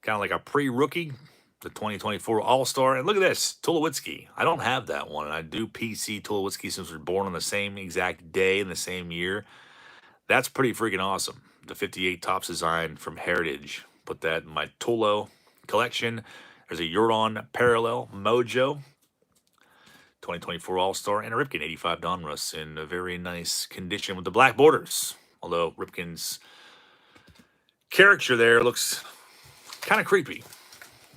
kind of like a pre-rookie, the 2024 All-Star. And look at this, Tulowitzki. I don't have that one. I do PC Tulowitzki since we're born on the same exact day in the same year. That's pretty freaking awesome. The 58 Topps design from Heritage. Put that in my Tulo collection. There's a Euron Parallel Mojo. 2024 All-Star, and a Ripken 85 Donruss in a very nice condition with the black borders. Although Ripken's caricature there looks kind of creepy.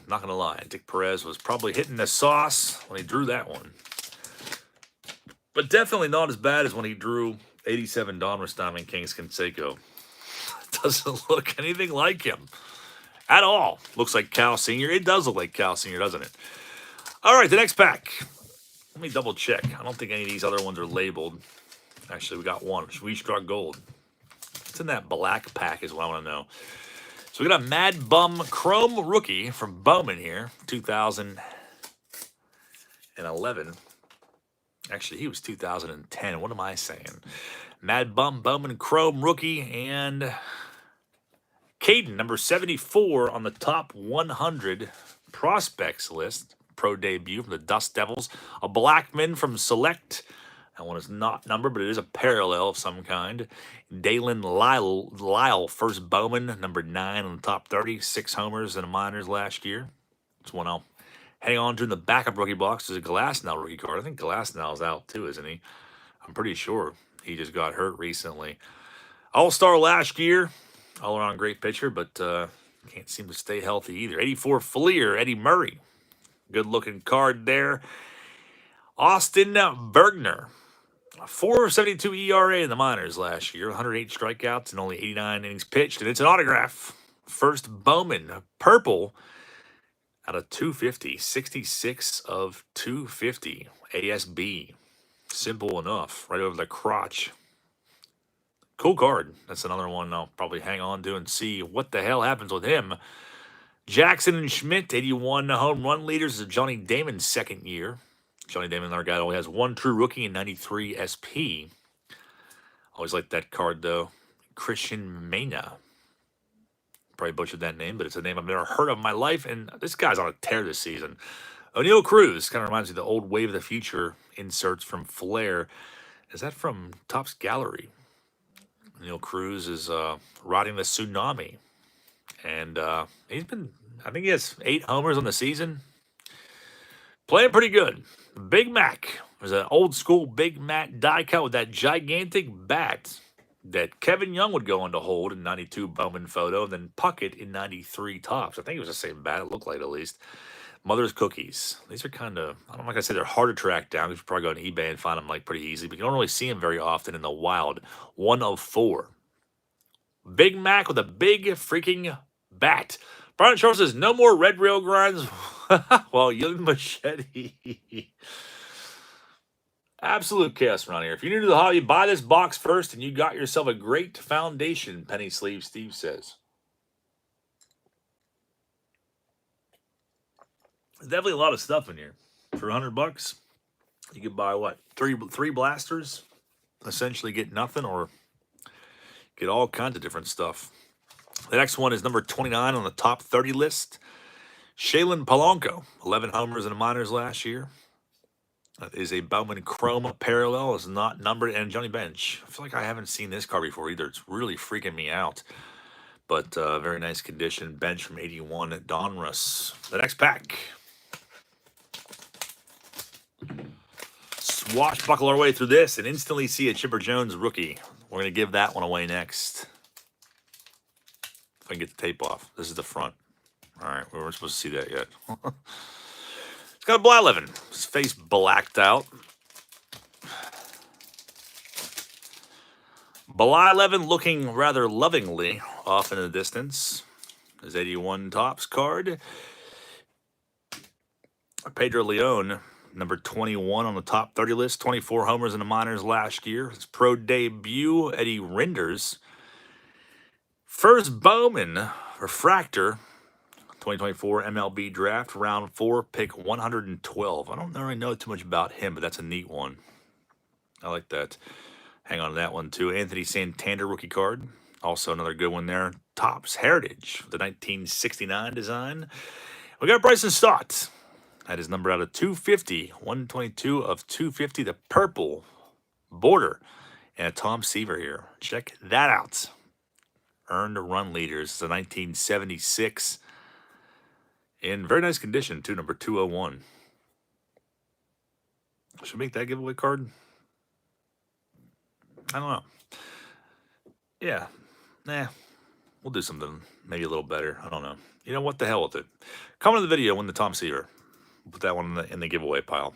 Not going to lie. Dick Perez was probably hitting the sauce when he drew that one. But definitely not as bad as when he drew 87 Donruss Diamond Kings Canseco. Doesn't look anything like him at all. Looks like Cal Sr. It does look like Cal Sr., doesn't it? All right, the next pack. Let me double check. I don't think any of these other ones are labeled. Actually, we got one. We struck gold. What's in that black pack is what I want to know. So we got a Mad Bum Chrome rookie from Bowman here, 2011. Actually, he was 2010. What am I saying? Mad Bum Bowman Chrome rookie and Caden, number 74 on the top 100 prospects list. Pro debut from the Dust Devils. A Blackman from Select. That one is not numbered, but it is a parallel of some kind. Dalen Lyle, first Bowman, number 9 on the top 30. 6 homers in the minors last year. It's one I'll hang on to in the backup rookie box. There's a Glasnow rookie card. I think Glasnow's out too, isn't he? I'm pretty sure he just got hurt recently. All-Star last year. All-around great pitcher, but can't seem to stay healthy either. 84 Fleer, Eddie Murray. Good-looking card there. Austin Bergner. 4.72 ERA in the minors last year. 108 strikeouts and only 89 innings pitched. And it's an autograph. First Bowman, purple, out of 250. 66 of 250. ASB. Simple enough. Right over the crotch. Cool card. That's another one I'll probably hang on to and see what the hell happens with him. Jackson and Schmidt, 81 home run leaders. This is Johnny Damon's second year. Johnny Damon, our guy, only has one true rookie and 93 SP. Always liked that card, though. Christian Mena. Probably butchered that name, but it's a name I've never heard of in my life. And this guy's on a tear this season. O'Neill Cruz. Kind of reminds me of the old Wave of the Future inserts from Flair. Is that from Topps Gallery? O'Neill Cruz is riding the tsunami. And he's been, I think he has 8 homers on the season. Playing pretty good. Big Mac. There's an old school Big Mac die cut with that gigantic bat that Kevin Young would go on to hold in 92 Bowman photo, and then Puckett in 93 Topps. I think it was the same bat, it looked like at least. Mother's Cookies. These are kind of, I'm not going to say they're hard to track down. You should probably go on eBay and find them like pretty easy, but you don't really see them very often in the wild. 1 of 4. Big Mac with a big freaking bat. Brian Charles says, no more red rail grinds while yielding machete. Absolute chaos around here. If you're new to the hobby, buy this box first and you got yourself a great foundation, Penny Sleeve Steve says. There's definitely a lot of stuff in here. For $100, you could buy what? Three blasters, essentially get nothing, or get all kinds of different stuff. The next one is number 29 on the top 30 list. Shaylin Polanco, 11 homers in the minors last year. That is a Bowman Chrome parallel. It's not numbered. And Johnny Bench. I feel like I haven't seen this card before either. It's really freaking me out. But very nice condition. Bench from 81 at Donruss. The next pack. Swashbuckle our way through this and instantly see a Chipper Jones rookie. We're going to give that one away next. If I can get the tape off. This is the front. All right, we weren't supposed to see that yet. It's got a Blyleven. His face blacked out. Blyleven looking rather lovingly off in the distance. His 81 Topps card. Pedro Leon, number 21 on the top 30 list. 24 homers in the minors last year. His pro debut, Eddie Renders. First Bowman Refractor, 2024 MLB Draft, round 4, pick 112. I don't really know too much about him, but that's a neat one. I like that. Hang on to that one, too. Anthony Santander rookie card. Also another good one there. Topps Heritage, the 1969 design. We got Bryson Stott. That is numbered out of 250. 122 of 250. The purple border. And a Tom Seaver here. Check that out. Earned run leaders. It's a 1976. In very nice condition, too. Number 201. Should we make that giveaway card? I don't know. Yeah. Nah. We'll do something maybe a little better. I don't know. You know what? The hell with it. Comment on the video, win the Tom Seaver. Put that one in the giveaway pile.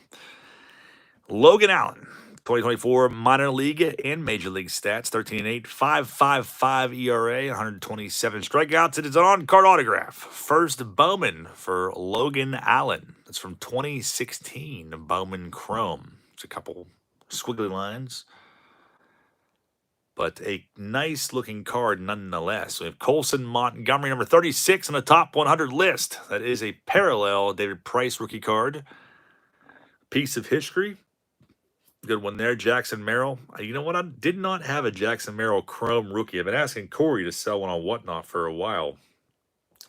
Logan Allen, 2024 minor league and major league stats, 13-8, 5.55 ERA, 127 strikeouts. It is an on-card autograph. First Bowman for Logan Allen. That's from 2016, Bowman Chrome. It's a couple squiggly lines, but a nice-looking card nonetheless. We have Colson Montgomery, number 36 on the top 100 list. That is a parallel David Price rookie card. Piece of history. Good one there, Jackson Merrill. You know what? I did not have a Jackson Merrill Chrome rookie. I've been asking Corey to sell one on Whatnot for a while.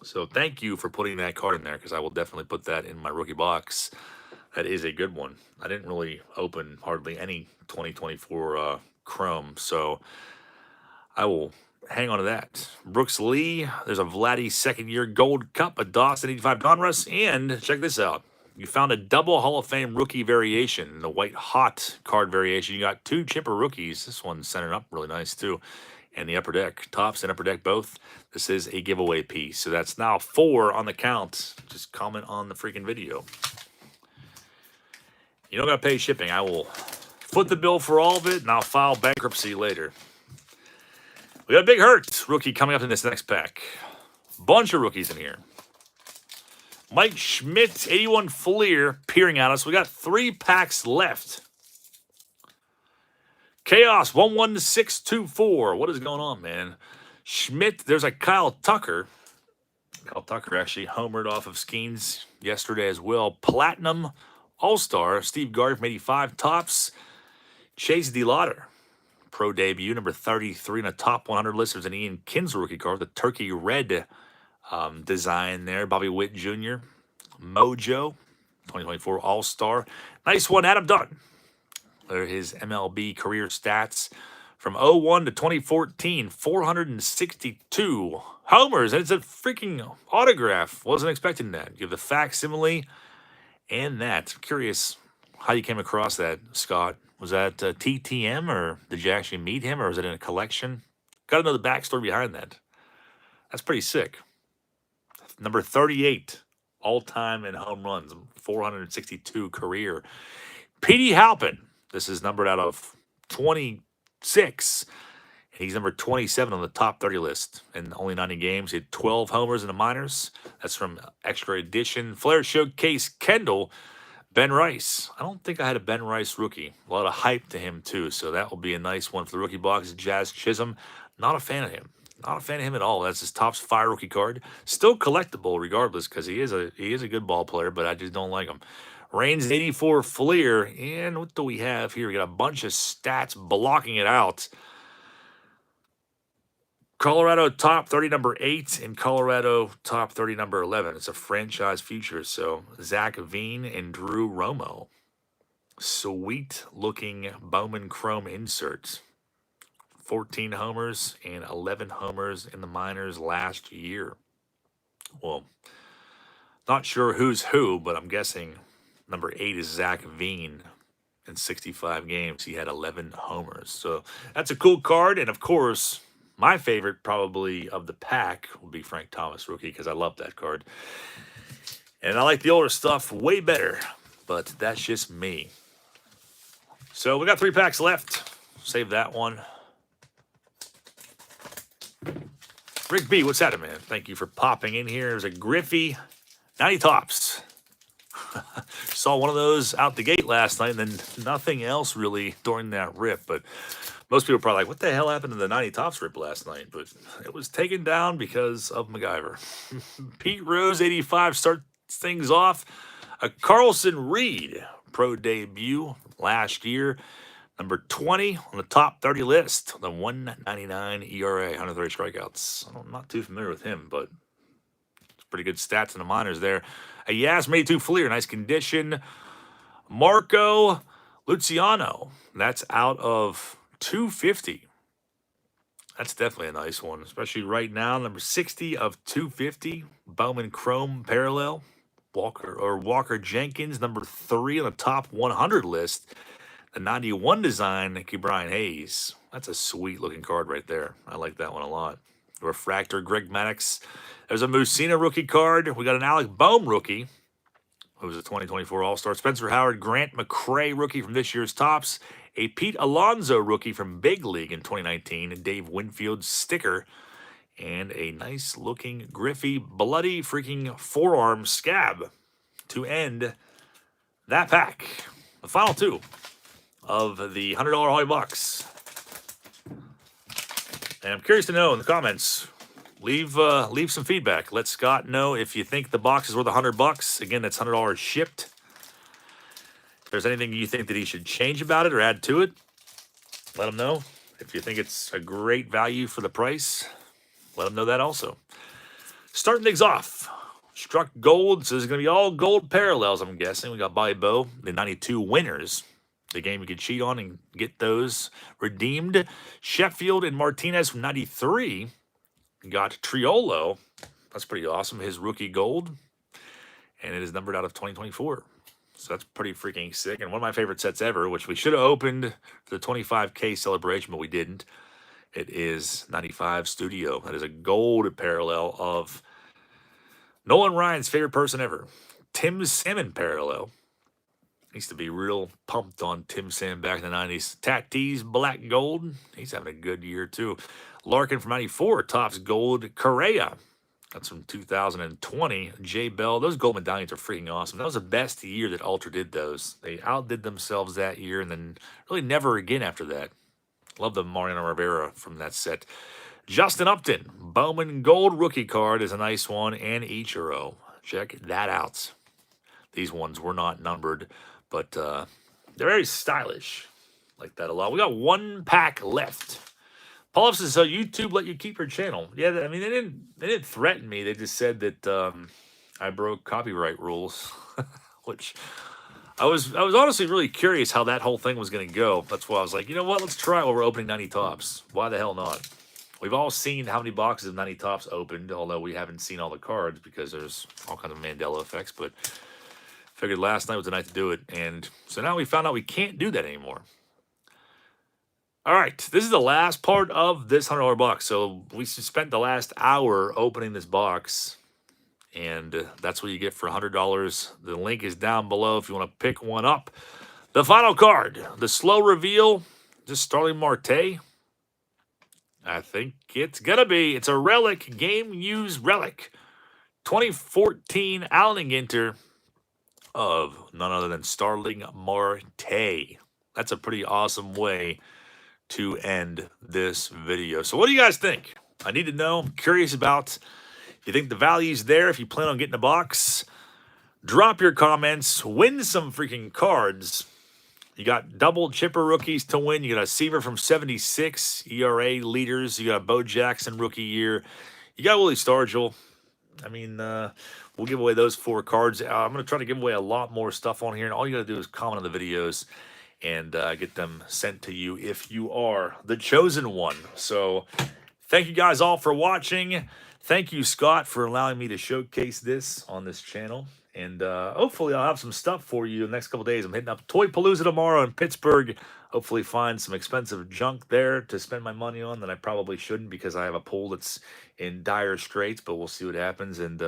So thank you for putting that card in there, because I will definitely put that in my rookie box. That is a good one. I didn't really open hardly any 2024 Chrome, so I will hang on to that. Brooks Lee, there's a Vladdy second-year Gold Cup, a Dawson 85 Donruss, and check this out. You found a double Hall of Fame rookie variation, the white hot card variation. You got 2 chipper rookies. This one's centered up really nice too. And the upper deck, tops and upper deck both. This is a giveaway piece. So that's now 4 on the count. Just comment on the freaking video. You don't got to pay shipping. I will foot the bill for all of it, and I'll file bankruptcy later. We got a Big Hurt rookie coming up in this next pack. Bunch of rookies in here. Mike Schmidt, 81 Fleer, peering at us. We got 3 packs left. Chaos, 11624. What is going on, man? Schmidt, there's a Kyle Tucker. Kyle Tucker actually homered off of Skeens yesterday as well. Platinum All-Star, Steve Garvey from 85. Tops, Chase DeLauder. Pro debut, number 33 in the top 100 list. There's an Ian Kinsler rookie card, the turkey red design there. Bobby Witt Jr. Mojo, 2024 All-Star. Nice one, Adam Dunn. There are his MLB career stats from 01 to 2014. 462 homers, and it's a freaking autograph. Wasn't expecting that. You have the facsimile and that. I'm curious how you came across that, Scott. Was that TTM, or did you actually meet him, or was it in a collection? Got to know the backstory behind that. That's pretty sick. Number 38, all-time in home runs, 462 career. Petey Halpin, this is numbered out of 26, and he's number 27 on the top 30 list in only 90 games. He had 12 homers in the minors. That's from Extra Edition. Flair Showcase Kendall, Ben Rice. I don't think I had a Ben Rice rookie. A lot of hype to him, too, so that will be a nice one for the rookie box. Jazz Chisholm, not a fan of him. Not a fan of him at all. That's his Topps Fire rookie card. Still collectible regardless, because he is a good ball player, but I just don't like him. Reigns 84 Fleer. And what do we have here? We got a bunch of stats blocking it out. Colorado top 30 number 8 and Colorado top 30 number 11. It's a franchise feature. So Zach Veen and Drew Romo. Sweet looking Bowman Chrome inserts. 14 homers and 11 homers in the minors last year. Well, not sure who's who, but I'm guessing number 8 is Zach Veen. In 65 games, he had 11 homers. So that's a cool card. And, of course, my favorite probably of the pack would be Frank Thomas rookie, because I love that card. And I like the older stuff way better, but that's just me. So we got 3 packs left. Save that one. Rick B, what's that, man? Thank you for popping in here. There's a Griffey 90 Tops. Saw one of those out the gate last night, and then nothing else really during that rip. But most people are probably like, what the hell happened to the 90 Tops rip last night? But it was taken down because of MacGyver. Pete Rose, 85, starts things off. A Carlson Reed pro debut last year. Number 20 on the top 30 list, the 1.99 ERA, 130 strikeouts. I'm not too familiar with him, but it's pretty good stats in the minors there. A Yas 82 Fleer, nice condition. Marco Luciano, that's out of 250. That's definitely a nice one, especially right now. Number 60 of 250, Bowman Chrome parallel. Walker Jenkins, number 3 on the top 100 list. The 91 design, Nicky Brian Hayes. That's a sweet looking card right there. I like that one a lot. Refractor, Greg Maddux. There's a Musina rookie card. We got an Alec Boehm rookie, who was a 2024 All-Star. Spencer Howard, Grant McCray rookie from this year's Tops. A Pete Alonso rookie from Big League in 2019. And Dave Winfield sticker. And a nice looking Griffey bloody freaking forearm scab to end that pack. The final 2 of the $100 Holly Box. And I'm curious to know in the comments, leave some feedback. Let Scott know if you think the box is worth $100. Again, that's $100 shipped. If there's anything you think that he should change about it or add to it, let him know. If you think it's a great value for the price, let him know that also. Starting things off, struck gold. So there's going to be all gold parallels, I'm guessing. We got Bobby Bo, the 92 winners. The game you could cheat on and get those redeemed. Sheffield and Martinez from 93. Got Triolo. That's pretty awesome. His rookie gold. And it is numbered out of 2024. So that's pretty freaking sick. And one of my favorite sets ever, which we should have opened for the 25K celebration, but we didn't. It is 95 Studio. That is a gold parallel of Nolan Ryan's favorite person ever. Tim Salmon parallel. Used to be real pumped on Tim Salmon back in the 90s. Tatis, black gold. He's having a good year, too. Larkin from 94, tops gold. Correa. That's from 2020. J. Bell. Those gold medallions are freaking awesome. That was the best year that Ultra did those. They outdid themselves that year and then really never again after that. Love the Mariano Rivera from that set. Justin Upton. Bowman Gold rookie card is a nice one. And Ichiro. Check that out. These ones were not numbered, but they're very stylish. Like that a lot. We got one pack left. Paul says, so YouTube let you keep your channel. Yeah, I mean, they didn't threaten me. They just said that I broke copyright rules, which I was honestly really curious how that whole thing was going to go. That's why I was like, you know what? Let's try it while we're opening 90 tops. Why the hell not? We've all seen how many boxes of 90 tops opened, although we haven't seen all the cards because there's all kinds of Mandela effects. But figured last night was the night to do it. And so now we found out we can't do that anymore. All right, this is the last part of this $100 box. So we spent the last hour opening this box, and that's what you get for $100. The link is down below if you want to pick one up. The final card, the slow reveal, just Starling Marte. I think it's going to be. It's a relic, game-used relic. 2014 Allen Ginter of none other than Starling Marte. That's a pretty awesome way to end this video. So what do you guys think? I need to know. I'm curious about if you think the value's there, if you plan on getting a box. Drop your comments. Win some freaking cards. You got double chipper rookies to win. You got a Seaver from 76, ERA leaders. You got Bo Jackson rookie year. You got Willie Stargell. I mean, we'll give away those 4 cards. I'm going to try to give away a lot more stuff on here. And all you got to do is comment on the videos and get them sent to you if you are the chosen one. So thank you guys all for watching. Thank you, Scott, for allowing me to showcase this on this channel. And hopefully I'll have some stuff for you in the next couple days. I'm hitting up Toy Palooza tomorrow in Pittsburgh. Hopefully find some expensive junk there to spend my money on that I probably shouldn't because I have a pool that's in dire straits, but we'll see what happens. And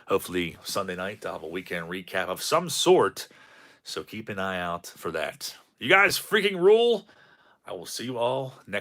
hopefully Sunday night I'll have a weekend recap of some sort. So keep an eye out for that. You guys freaking rule. I will see you all next